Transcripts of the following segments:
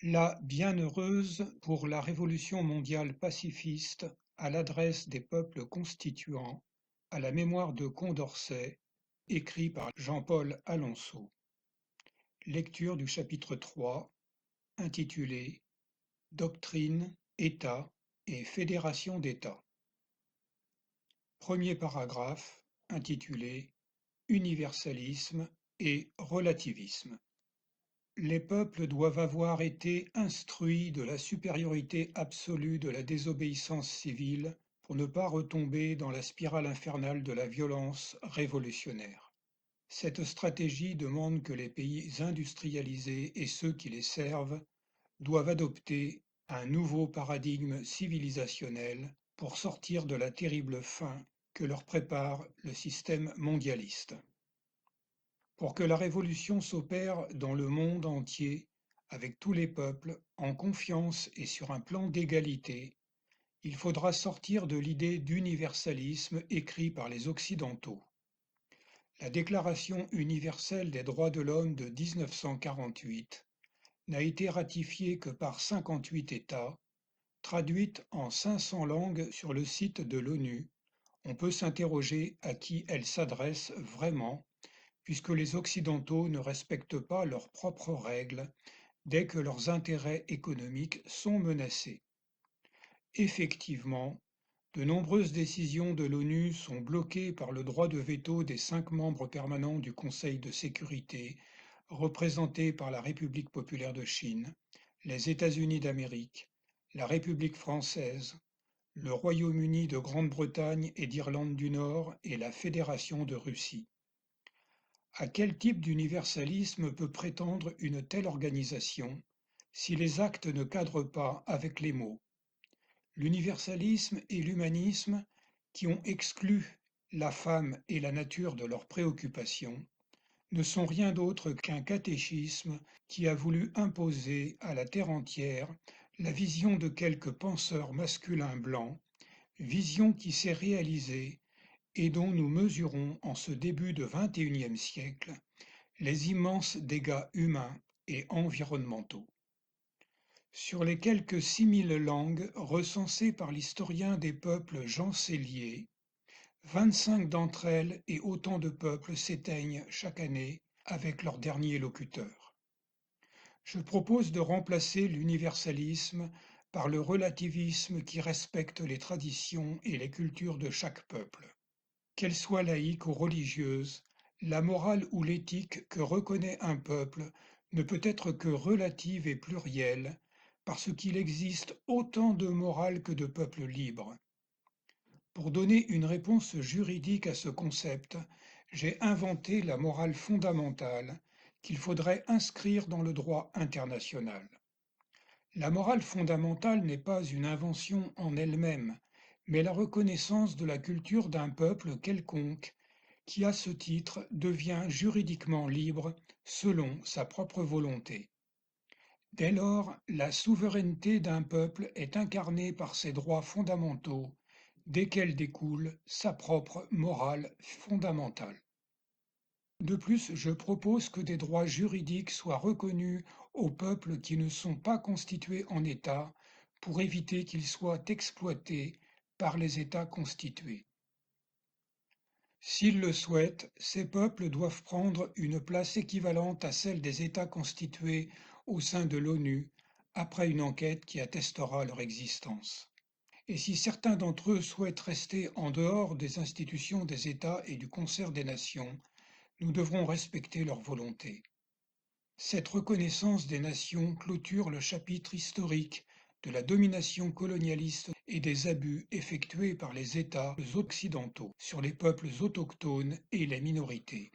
La bienheureuse pour la Révolution mondiale pacifiste à l'adresse des peuples constituants, à la mémoire de Condorcet, écrit par Jean-Paul Alonso. Lecture du chapitre 3, intitulé Doctrine, État et Fédération d'États. Premier paragraphe, intitulé Universalisme et relativisme. Les peuples doivent avoir été instruits de la supériorité absolue de la désobéissance civile pour ne pas retomber dans la spirale infernale de la violence révolutionnaire. Cette stratégie demande que les pays industrialisés et ceux qui les servent doivent adopter un nouveau paradigme civilisationnel pour sortir de la terrible fin que leur prépare le système mondialiste. Pour que la révolution s'opère dans le monde entier, avec tous les peuples, en confiance et sur un plan d'égalité, il faudra sortir de l'idée d'universalisme écrite par les Occidentaux. La Déclaration universelle des droits de l'homme de 1948 n'a été ratifiée que par 58 États, traduite en 500 langues sur le site de l'ONU. On peut s'interroger à qui elle s'adresse vraiment, puisque les Occidentaux ne respectent pas leurs propres règles dès que leurs intérêts économiques sont menacés. Effectivement, de nombreuses décisions de l'ONU sont bloquées par le droit de veto des 5 membres permanents du Conseil de sécurité, représentés par la République populaire de Chine, les États-Unis d'Amérique, la République française, le Royaume-Uni de Grande-Bretagne et d'Irlande du Nord et la Fédération de Russie. À quel type d'universalisme peut prétendre une telle organisation si les actes ne cadrent pas avec les mots? L'universalisme et l'humanisme, qui ont exclu la femme et la nature de leurs préoccupations, ne sont rien d'autre qu'un catéchisme qui a voulu imposer à la terre entière la vision de quelques penseurs masculins blancs, vision qui s'est réalisée et dont nous mesurons en ce début de XXIe siècle les immenses dégâts humains et environnementaux. Sur les quelques 6000 langues recensées par l'historien des peuples Jean Sellier, 25 d'entre elles et autant de peuples s'éteignent chaque année avec leur dernier locuteur. Je propose de remplacer l'universalisme par le relativisme qui respecte les traditions et les cultures de chaque peuple. Qu'elle soit laïque ou religieuse, la morale ou l'éthique que reconnaît un peuple ne peut être que relative et plurielle, parce qu'il existe autant de morale que de peuples libres. Pour donner une réponse juridique à ce concept, j'ai inventé la morale fondamentale qu'il faudrait inscrire dans le droit international. La morale fondamentale n'est pas une invention en elle-même, mais la reconnaissance de la culture d'un peuple quelconque qui, à ce titre, devient juridiquement libre selon sa propre volonté. Dès lors, la souveraineté d'un peuple est incarnée par ses droits fondamentaux, desquels découle sa propre morale fondamentale. De plus, je propose que des droits juridiques soient reconnus aux peuples qui ne sont pas constitués en État pour éviter qu'ils soient exploités par les États constitués. S'ils le souhaitent, ces peuples doivent prendre une place équivalente à celle des États constitués au sein de l'ONU après une enquête qui attestera leur existence. Et si certains d'entre eux souhaitent rester en dehors des institutions des États et du concert des nations, nous devrons respecter leur volonté. Cette reconnaissance des nations clôture le chapitre historique de la domination colonialiste et des abus effectués par les États occidentaux sur les peuples autochtones et les minorités.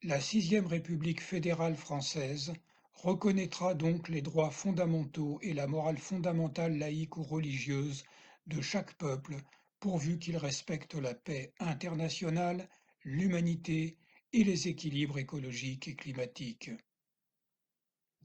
La sixième République fédérale française reconnaîtra donc les droits fondamentaux et la morale fondamentale laïque ou religieuse de chaque peuple, pourvu qu'il respecte la paix internationale, l'humanité et les équilibres écologiques et climatiques.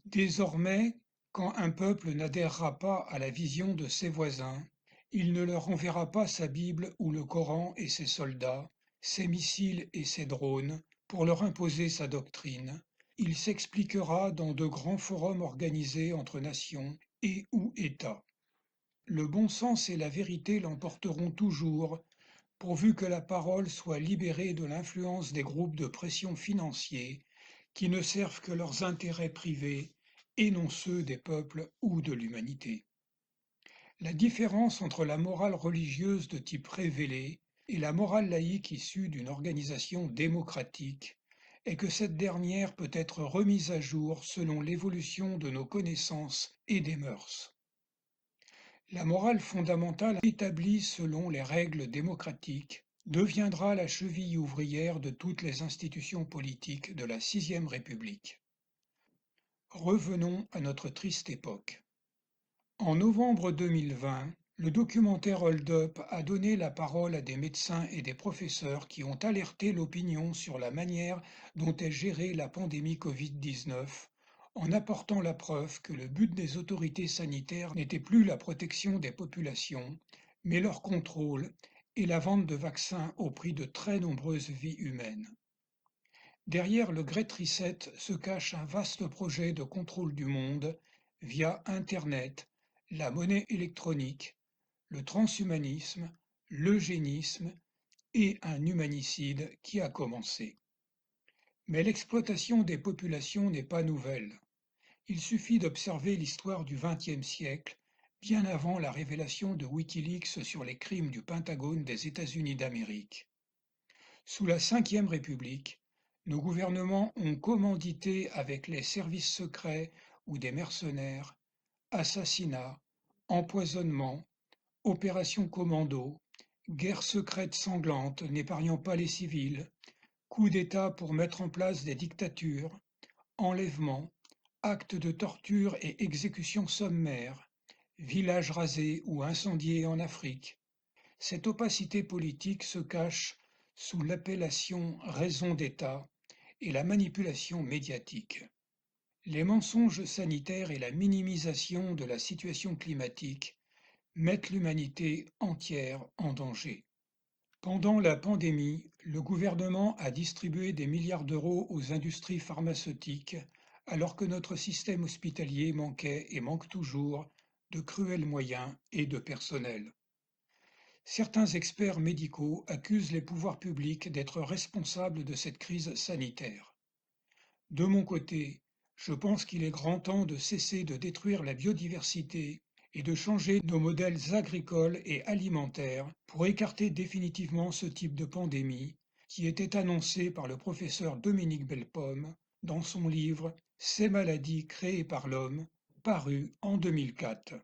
Désormais, quand un peuple n'adhérera pas à la vision de ses voisins, il ne leur enverra pas sa Bible ou le Coran et ses soldats, ses missiles et ses drones, pour leur imposer sa doctrine. il s'expliquera dans de grands forums organisés entre nations et ou États. Le bon sens et la vérité l'emporteront toujours, pourvu que la parole soit libérée de l'influence des groupes de pression financiers qui ne servent que leurs intérêts privés et non ceux des peuples ou de l'humanité. La différence entre la morale religieuse de type révélé et la morale laïque issue d'une organisation démocratique est que cette dernière peut être remise à jour selon l'évolution de nos connaissances et des mœurs. La morale fondamentale établie selon les règles démocratiques deviendra la cheville ouvrière de toutes les institutions politiques de la Sixième République. Revenons à notre triste époque. En novembre 2020, le documentaire Hold Up a donné la parole à des médecins et des professeurs qui ont alerté l'opinion sur la manière dont est gérée la pandémie Covid-19, en apportant la preuve que le but des autorités sanitaires n'était plus la protection des populations, mais leur contrôle et la vente de vaccins au prix de très nombreuses vies humaines. Derrière le Great Reset se cache un vaste projet de contrôle du monde via Internet, la monnaie électronique, le transhumanisme, l'eugénisme et un humanicide qui a commencé. Mais l'exploitation des populations n'est pas nouvelle. Il suffit d'observer l'histoire du XXe siècle, bien avant la révélation de Wikileaks sur les crimes du Pentagone des États-Unis d'Amérique. Sous la Ve République, nos gouvernements ont commandité avec les services secrets ou des mercenaires, assassinats, empoisonnements, opérations commando, guerres secrètes sanglantes n'épargnant pas les civils, coups d'État pour mettre en place des dictatures, enlèvements, actes de torture et exécutions sommaires, villages rasés ou incendiés en Afrique. Cette opacité politique se cache sous l'appellation raison d'État et la manipulation médiatique. Les mensonges sanitaires et la minimisation de la situation climatique mettent l'humanité entière en danger. Pendant la pandémie, le gouvernement a distribué des milliards d'euros aux industries pharmaceutiques, alors que notre système hospitalier manquait et manque toujours de cruels moyens et de personnel. Certains experts médicaux accusent les pouvoirs publics d'être responsables de cette crise sanitaire. De mon côté, je pense qu'il est grand temps de cesser de détruire la biodiversité et de changer nos modèles agricoles et alimentaires pour écarter définitivement ce type de pandémie qui était annoncé par le professeur Dominique Bellepomme dans son livre Ces maladies créées par l'homme, paru en 2004.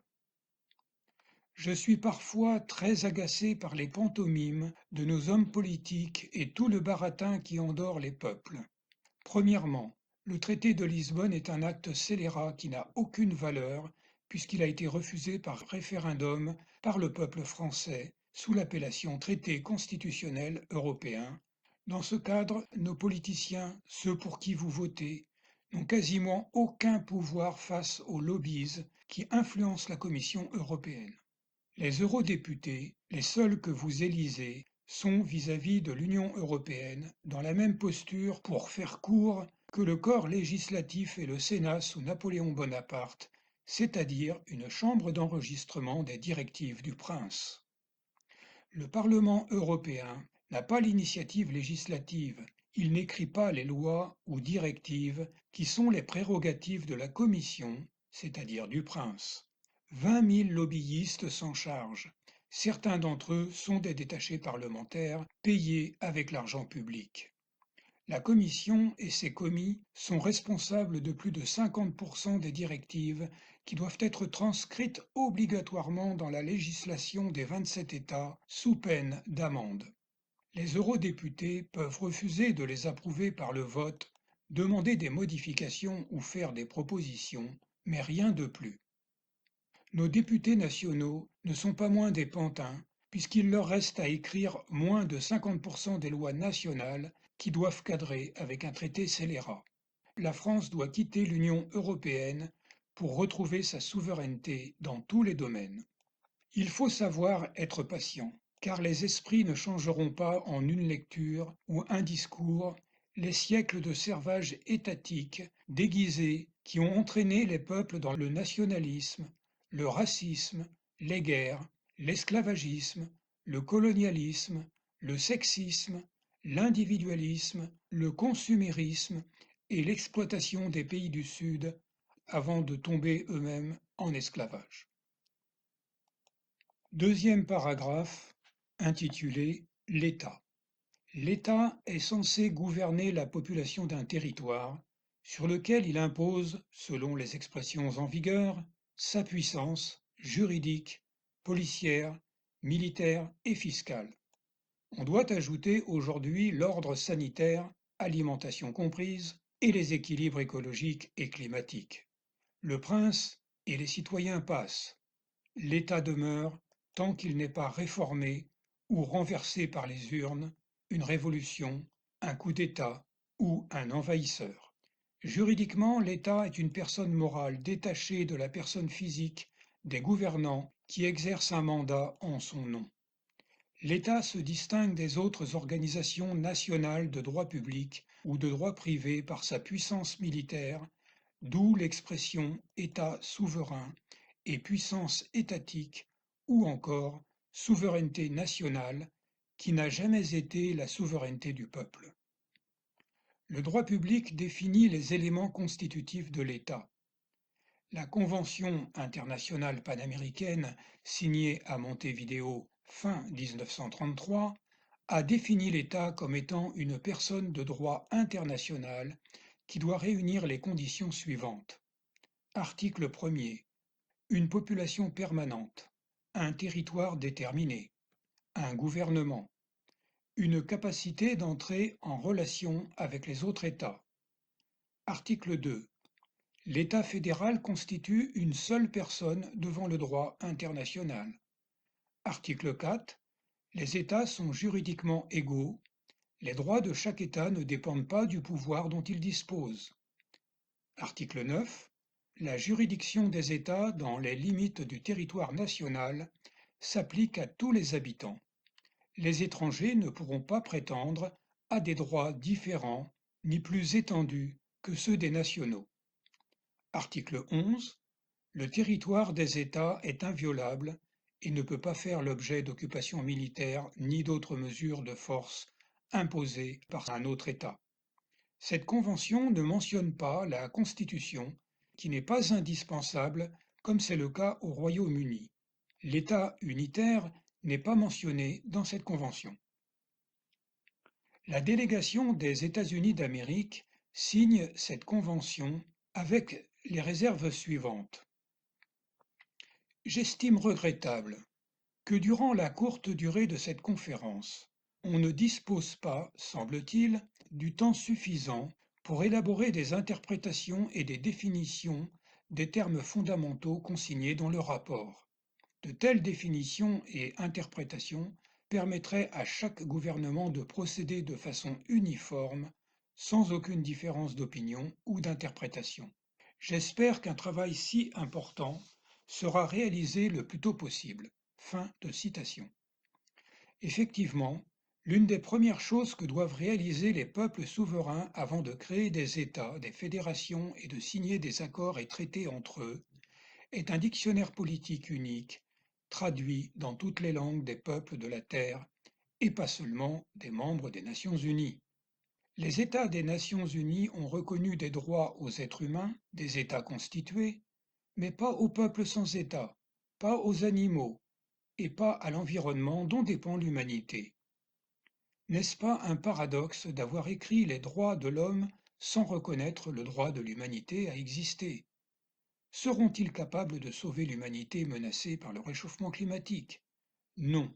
Je suis parfois très agacé par les pantomimes de nos hommes politiques et tout le baratin qui endort les peuples. Premièrement, le traité de Lisbonne est un acte scélérat qui n'a aucune valeur puisqu'il a été refusé par référendum par le peuple français sous l'appellation traité constitutionnel européen. Dans ce cadre, nos politiciens, ceux pour qui vous votez, n'ont quasiment aucun pouvoir face aux lobbies qui influencent la Commission européenne. Les eurodéputés, les seuls que vous élisez, sont vis-à-vis de l'Union européenne dans la même posture, pour faire court, que le corps législatif et le Sénat sous Napoléon Bonaparte, c'est-à-dire une chambre d'enregistrement des directives du prince. Le Parlement européen n'a pas l'initiative législative, il n'écrit pas les lois ou directives qui sont les prérogatives de la Commission, c'est-à-dire du prince. 20 000 lobbyistes s'en chargent. Certains d'entre eux sont des détachés parlementaires payés avec l'argent public. La Commission et ses commis sont responsables de plus de 50% des directives qui doivent être transcrites obligatoirement dans la législation des 27 États sous peine d'amende. Les eurodéputés peuvent refuser de les approuver par le vote, demander des modifications ou faire des propositions, mais rien de plus. Nos députés nationaux ne sont pas moins des pantins, puisqu'il leur reste à écrire moins de 50% des lois nationales qui doivent cadrer avec un traité scélérat. La France doit quitter l'Union européenne pour retrouver sa souveraineté dans tous les domaines. Il faut savoir être patient, car les esprits ne changeront pas en une lecture ou un discours, Les siècles de servage étatique déguisé qui ont entraîné les peuples dans le nationalisme, le racisme, les guerres, l'esclavagisme, le colonialisme, le sexisme, l'individualisme, le consumérisme et l'exploitation des pays du Sud avant de tomber eux-mêmes en esclavage. Deuxième paragraphe intitulé L'État. L'État est censé gouverner la population d'un territoire sur lequel il impose, selon les expressions en vigueur, sa puissance juridique, policière, militaire et fiscale. On doit ajouter aujourd'hui l'ordre sanitaire, alimentation comprise, et les équilibres écologiques et climatiques. Le prince et les citoyens passent. L'État demeure tant qu'il n'est pas réformé ou renversé par les urnes, une révolution, un coup d'État ou un envahisseur. Juridiquement, l'État est une personne morale détachée de la personne physique des gouvernants qui exercent un mandat en son nom. L'État se distingue des autres organisations nationales de droit public ou de droit privé par sa puissance militaire, d'où l'expression État souverain et puissance étatique ou encore souveraineté nationale qui n'a jamais été la souveraineté du peuple. Le droit public définit les éléments constitutifs de l'État. La Convention internationale panaméricaine, signée à Montevideo fin 1933, a défini l'État comme étant une personne de droit international qui doit réunir les conditions suivantes. Article 1er. Une population permanente, un territoire déterminé, un gouvernement, une capacité d'entrer en relation avec les autres États. Article 2. L'État fédéral constitue une seule personne devant le droit international. Article 4. Les États sont juridiquement égaux. Les droits de chaque État ne dépendent pas du pouvoir dont ils disposent. Article 9. La juridiction des États dans les limites du territoire national s'applique à tous les habitants. Les étrangers ne pourront pas prétendre à des droits différents ni plus étendus que ceux des nationaux. Article 11. Le territoire des États est inviolable et ne peut pas faire l'objet d'occupations militaires ni d'autres mesures de force imposées par un autre État. Cette convention ne mentionne pas la Constitution, qui n'est pas indispensable comme c'est le cas au Royaume-Uni. L'État unitaire n'est pas mentionné dans cette convention. La délégation des États-Unis d'Amérique signe cette convention avec les réserves suivantes. J'estime regrettable que durant la courte durée de cette conférence, on ne dispose pas, semble-t-il, du temps suffisant pour élaborer des interprétations et des définitions des termes fondamentaux consignés dans le rapport. De telles définitions et interprétations permettraient à chaque gouvernement de procéder de façon uniforme, sans aucune différence d'opinion ou d'interprétation. J'espère qu'un travail si important sera réalisé le plus tôt possible. Fin de citation. Effectivement, l'une des premières choses que doivent réaliser les peuples souverains avant de créer des États, des fédérations et de signer des accords et traités entre eux est un dictionnaire politique unique, traduit dans toutes les langues des peuples de la Terre et pas seulement des membres des Nations Unies. Les États des Nations Unies ont reconnu des droits aux êtres humains, des États constitués, mais pas aux peuples sans État, pas aux animaux et pas à l'environnement dont dépend l'humanité. N'est-ce pas un paradoxe d'avoir écrit les droits de l'homme sans reconnaître le droit de l'humanité à exister? Seront-ils capables de sauver l'humanité menacée par le réchauffement climatique? Non,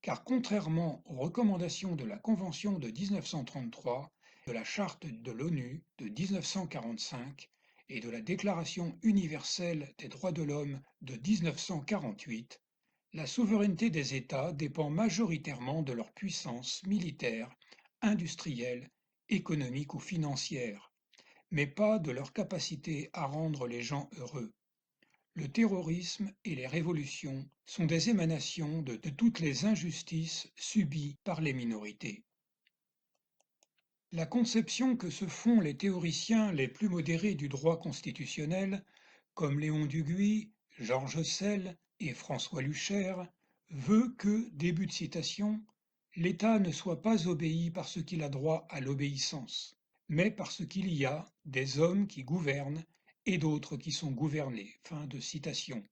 car contrairement aux recommandations de la Convention de 1933, de la Charte de l'ONU de 1945 et de la Déclaration universelle des droits de l'homme de 1948, la souveraineté des États dépend majoritairement de leur puissance militaire, industrielle, économique ou financière, mais pas de leur capacité à rendre les gens heureux. Le terrorisme et les révolutions sont des émanations de toutes les injustices subies par les minorités. La conception que se font les théoriciens les plus modérés du droit constitutionnel, comme Léon Duguy, Georges Sell et François Lucher, veut que, début de citation, l'État ne soit pas obéi parce qu'il a droit à l'obéissance, mais parce qu'il y a des hommes qui gouvernent et d'autres qui sont gouvernés. Fin de citation.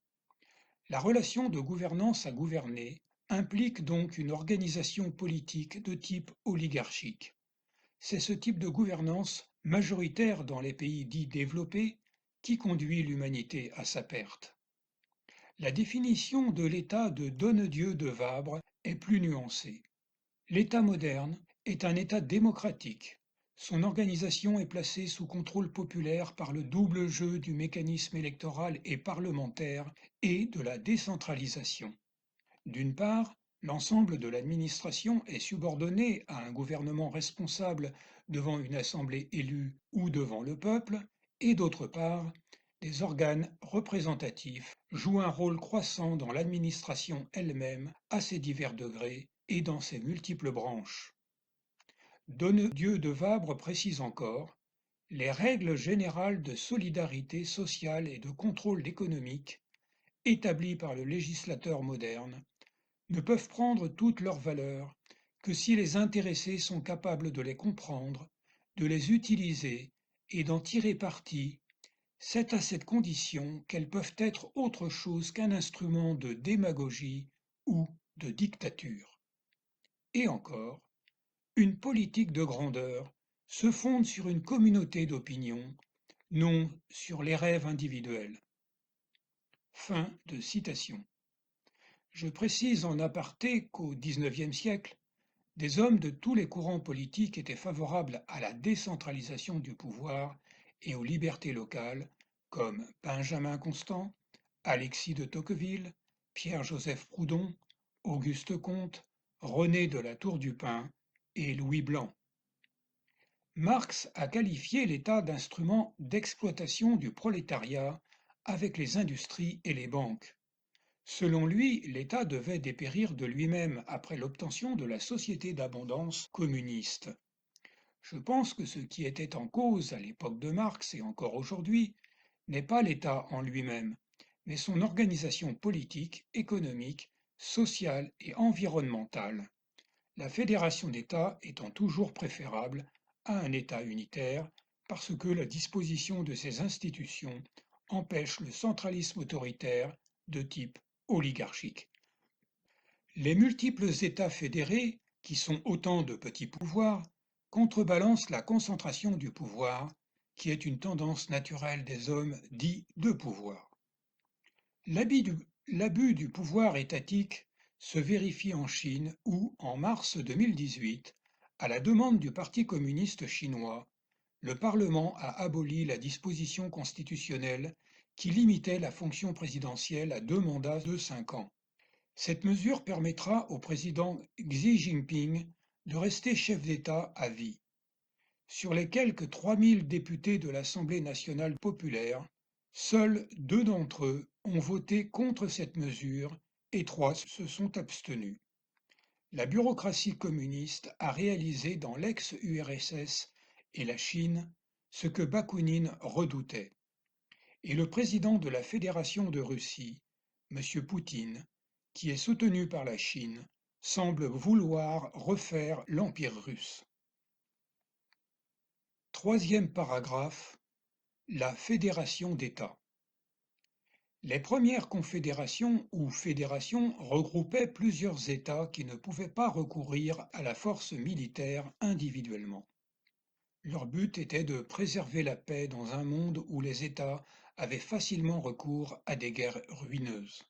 La relation de gouvernance à gouverner implique donc une organisation politique de type oligarchique. C'est ce type de gouvernance, majoritaire dans les pays dits développés, qui conduit l'humanité à sa perte. La définition de l'État de Donnedieu de Vabre est plus nuancée. L'État moderne est un État démocratique. Son organisation est placée sous contrôle populaire par le double jeu du mécanisme électoral et parlementaire et de la décentralisation. D'une part, l'ensemble de l'administration est subordonné à un gouvernement responsable devant une assemblée élue ou devant le peuple, et d'autre part, des organes représentatifs jouent un rôle croissant dans l'administration elle-même à ses divers degrés et dans ses multiples branches. Donnedieu de Vabre précise encore: les règles générales de solidarité sociale et de contrôle économique, établies par le législateur moderne, ne peuvent prendre toute leur valeur que si les intéressés sont capables de les comprendre, de les utiliser et d'en tirer parti. C'est à cette condition qu'elles peuvent être autre chose qu'un instrument de démagogie ou de dictature. Et encore, une politique de grandeur se fonde sur une communauté d'opinion, non sur les rêves individuels. Fin de citation. Je précise en aparté qu'au XIXe siècle, des hommes de tous les courants politiques étaient favorables à la décentralisation du pouvoir et aux libertés locales, comme Benjamin Constant, Alexis de Tocqueville, Pierre-Joseph Proudhon, Auguste Comte, René de la Tour du Pin et Louis Blanc. Marx a qualifié l'État d'instrument d'exploitation du prolétariat avec les industries et les banques. Selon lui, l'État devait dépérir de lui-même après l'obtention de la société d'abondance communiste. Je pense que ce qui était en cause à l'époque de Marx et encore aujourd'hui n'est pas l'État en lui-même, mais son organisation politique, économique, sociale et environnementale, la fédération d'États étant toujours préférable à un État unitaire parce que la disposition de ses institutions empêche le centralisme autoritaire de type oligarchique. Les multiples États fédérés, qui sont autant de petits pouvoirs, contrebalancent la concentration du pouvoir, qui est une tendance naturelle des hommes dits de pouvoir. L'abus du pouvoir étatique se vérifie en Chine où, en mars 2018, à la demande du Parti communiste chinois, le Parlement a aboli la disposition constitutionnelle qui limitait la fonction présidentielle à 2 mandats de 5 ans. Cette mesure permettra au président Xi Jinping de rester chef d'État à vie. Sur les quelques 3000 députés de l'Assemblée nationale populaire, seuls 2 d'entre eux ont voté contre cette mesure et 3 se sont abstenus. La bureaucratie communiste a réalisé dans l'ex-URSS et la Chine ce que Bakounine redoutait. Et le président de la Fédération de Russie, M. Poutine, qui est soutenu par la Chine, semble vouloir refaire l'Empire russe. Troisième paragraphe, la fédération d'États. Les premières confédérations ou fédérations regroupaient plusieurs États qui ne pouvaient pas recourir à la force militaire individuellement. Leur but était de préserver la paix dans un monde où les États avaient facilement recours à des guerres ruineuses.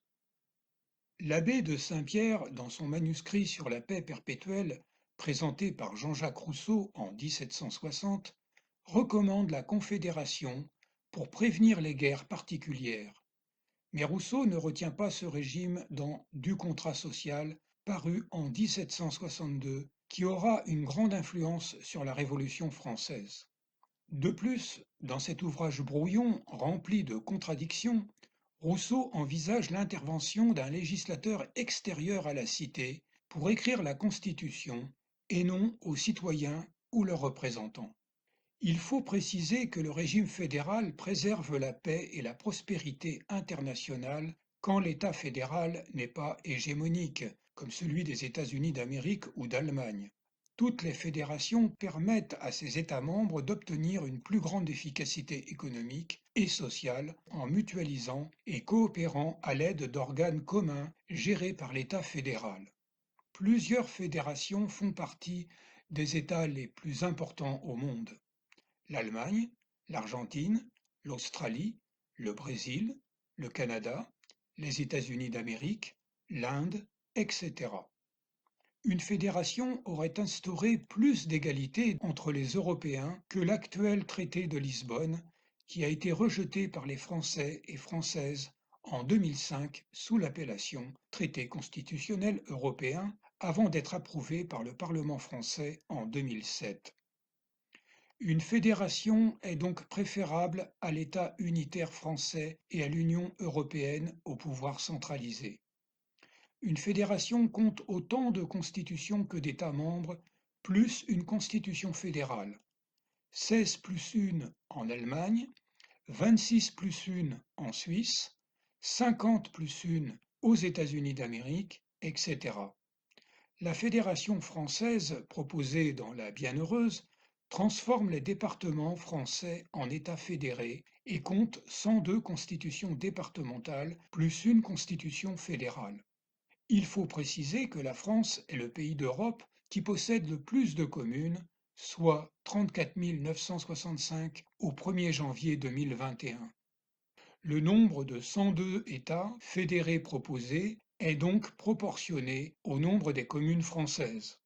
L'abbé de Saint-Pierre, dans son manuscrit sur la paix perpétuelle, présenté par Jean-Jacques Rousseau en 1760, recommande la confédération pour prévenir les guerres particulières. Mais Rousseau ne retient pas ce régime dans Du contrat social, paru en 1762, qui aura une grande influence sur la Révolution française. De plus, dans cet ouvrage brouillon, rempli de contradictions, Rousseau envisage l'intervention d'un législateur extérieur à la cité pour écrire la Constitution et non aux citoyens ou leurs représentants. Il faut préciser que le régime fédéral préserve la paix et la prospérité internationale quand l'État fédéral n'est pas hégémonique, comme celui des États-Unis d'Amérique ou d'Allemagne. Toutes les fédérations permettent à ces États membres d'obtenir une plus grande efficacité économique et sociale en mutualisant et coopérant à l'aide d'organes communs gérés par l'État fédéral. Plusieurs fédérations font partie des États les plus importants au monde: l'Allemagne, l'Argentine, l'Australie, le Brésil, le Canada, les États-Unis d'Amérique, l'Inde, etc. Une fédération aurait instauré plus d'égalité entre les Européens que l'actuel traité de Lisbonne, qui a été rejeté par les Français et Françaises en 2005 sous l'appellation Traité constitutionnel européen, avant d'être approuvé par le Parlement français en 2007. Une fédération est donc préférable à l'État unitaire français et à l'Union européenne au pouvoir centralisé. Une fédération compte autant de constitutions que d'États membres, plus une constitution fédérale: 16 plus 1 en Allemagne, 26 plus 1 en Suisse, 50 plus 1 aux États-Unis d'Amérique, etc. La fédération française proposée dans la Bienheureuse transforme les départements français en États fédérés et compte 102 constitutions départementales plus une constitution fédérale. Il faut préciser que la France est le pays d'Europe qui possède le plus de communes, soit 34 965 au 1er janvier 2021. Le nombre de 102 États fédérés proposés est donc proportionné au nombre des communes françaises.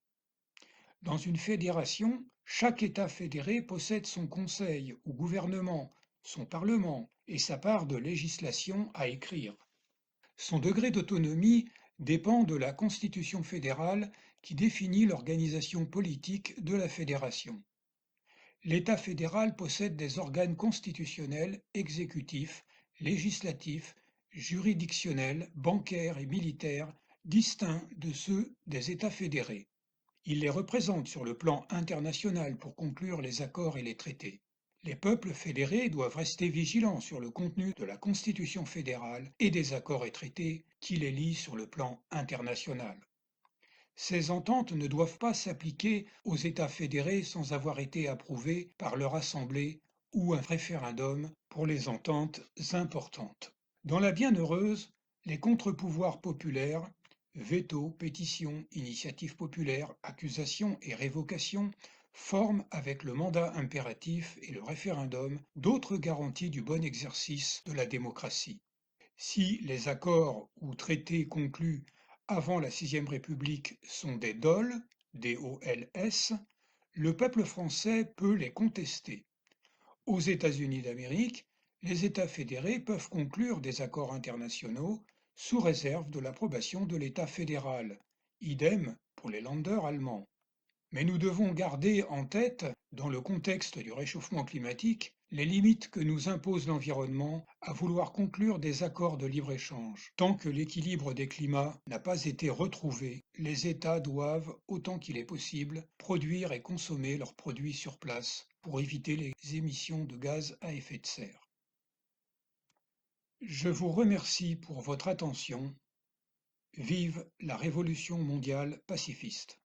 Dans une fédération, chaque État fédéré possède son conseil ou gouvernement, son parlement et sa part de législation à écrire. Son degré d'autonomie dépend de la Constitution fédérale qui définit l'organisation politique de la fédération. L'État fédéral possède des organes constitutionnels, exécutifs, législatifs, juridictionnels, bancaires et militaires distincts de ceux des États fédérés. Il les représente sur le plan international pour conclure les accords et les traités. Les peuples fédérés doivent rester vigilants sur le contenu de la Constitution fédérale et des accords et traités qui les lient sur le plan international. Ces ententes ne doivent pas s'appliquer aux États fédérés sans avoir été approuvées par leur assemblée ou un référendum pour les ententes importantes. Dans la Bienheureuse, les contre-pouvoirs populaires, veto, pétition, initiative populaire, accusation et révocation, forment avec le mandat impératif et le référendum d'autres garanties du bon exercice de la démocratie. Si les accords ou traités conclus avant la Sixième République sont des DOL, D-O-L-S, le peuple français peut les contester. Aux États-Unis d'Amérique, les États fédérés peuvent conclure des accords internationaux sous réserve de l'approbation de l'État fédéral, idem pour les Länder allemands. Mais nous devons garder en tête, dans le contexte du réchauffement climatique, les limites que nous impose l'environnement à vouloir conclure des accords de libre-échange. Tant que l'équilibre des climats n'a pas été retrouvé, les États doivent, autant qu'il est possible, produire et consommer leurs produits sur place pour éviter les émissions de gaz à effet de serre. Je vous remercie pour votre attention. Vive la révolution mondiale pacifiste.